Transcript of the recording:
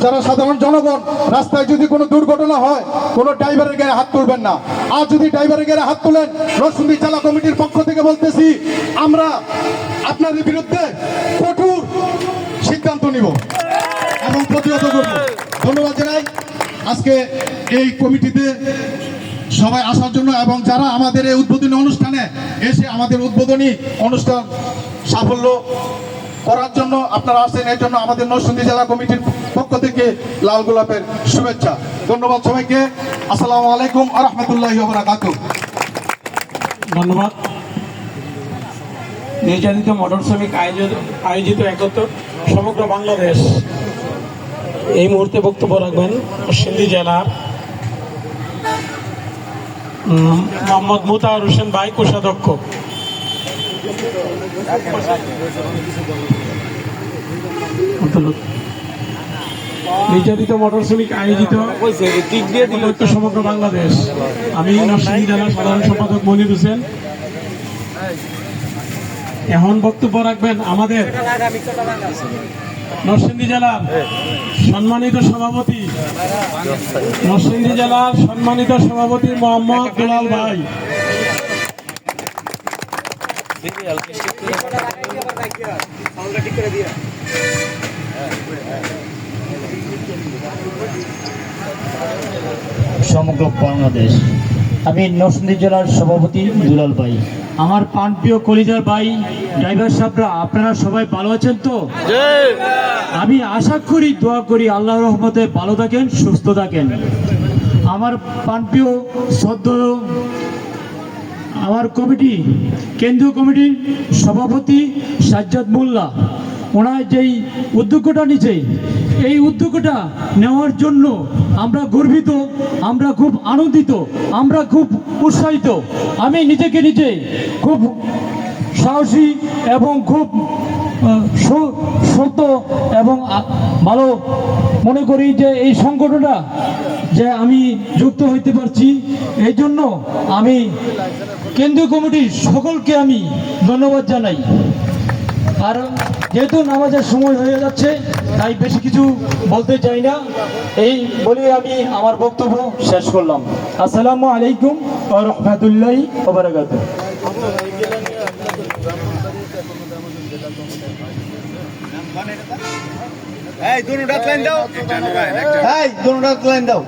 যারা সাধারণ জনগণ রাস্তায় যদি কোনো দুর্ঘটনা হয় কোনো ড্রাইভারের গায়ে হাত তুলবেন না। আর যদি ড্রাইভারের গায়ে হাত তোলেন, নরসিংদী জেলা কমিটির পক্ষ থেকে বলতেছি, আমরা আপনাদের বিরুদ্ধে কঠোর সিদ্ধান্ত নিব এবং প্রতিহত করব। ধন্যবাদ জানাই আজকে এই কমিটিতে সবাই আসার জন্য, এবং যারা আমাদের এই উদ্বোধনী অনুষ্ঠানে এসে আমাদের উদ্বোধনী অনুষ্ঠান সাফল্য করার জন্য আপনারা আসছেন, এর জন্য আমাদের নরসিংদী জেলা কমিটির পক্ষ থেকে লাল গোলাপের শুভেচ্ছা। ধন্যবাদ সবাইকে। আসসালামু আলাইকুম ওয়া রাহমাতুল্লাহি ওয়া বারাকাতুহু। ধন্যবাদ। নির্যাতিত মোটর শ্রমিক আয়োজিত একত্র সমগ্র বাংলাদেশ এই মুহূর্তে বক্তব্য রাখবেন নরসিংদী জেলার মোহাম্মদ মুতাহার হোসেন ভাই, কোষাধ্যক্ষ। নির্যাতিত মোটর শ্রমিক আয়োজিত সমগ্র বাংলাদেশ, আমি নরসিংদী জেলার সাধারণ সম্পাদক মনির হোসেন। এখন বক্তব্য রাখবেন আমাদের নরসিংদী জেলার সম্মানিত সভাপতি, মোহাম্মদ দুলাল ভাই। সমগ্র বাংলাদেশ, আমি নরসিংদী জেলার সভাপতি দুলাল ভাই। আমার প্রাণপ্রিয় কলিজার ভাই ড্রাইভার সাহেবরা, আপনারা সবাই ভালো আছেন তো? আমি আশা করি, দোয়া করি আল্লাহর রহমতে ভালো থাকেন, সুস্থ থাকেন। আমার প্রাণপ্রিয় শ্রদ্ধেয় আমার কমিটি, কেন্দ্রীয় কমিটির সভাপতি সাজ্জাদ মোল্লা, ওনার যেই উদ্যোগটা নিচ্ছে, এই উদ্যোগটা নেওয়ার জন্য আমরা গর্বিত, আমরা খুব আনন্দিত, আমরা খুব উৎসাহিত। আমি নিজেকে নিজে খুব সাহসী এবং খুব সত্য এবং ভালো মনে করি যে এই সংগঠনটা যে আমি যুক্ত হইতে পারছি। এই জন্য আমি কেন্দ্রীয় কমিটির সকলকে আমি ধন্যবাদ জানাই। আর যেহেতু নামাজের সময় হয়ে যাচ্ছে, তাই বেশি কিছু বলতে চাই না, এই বলে আমি আমার বক্তব্য শেষ করলাম। আসসালামু আলাইকুম ওয়া রাহমাতুল্লাহি ওয়া বারাকাতুহু। এই দুটো লাইন দাও,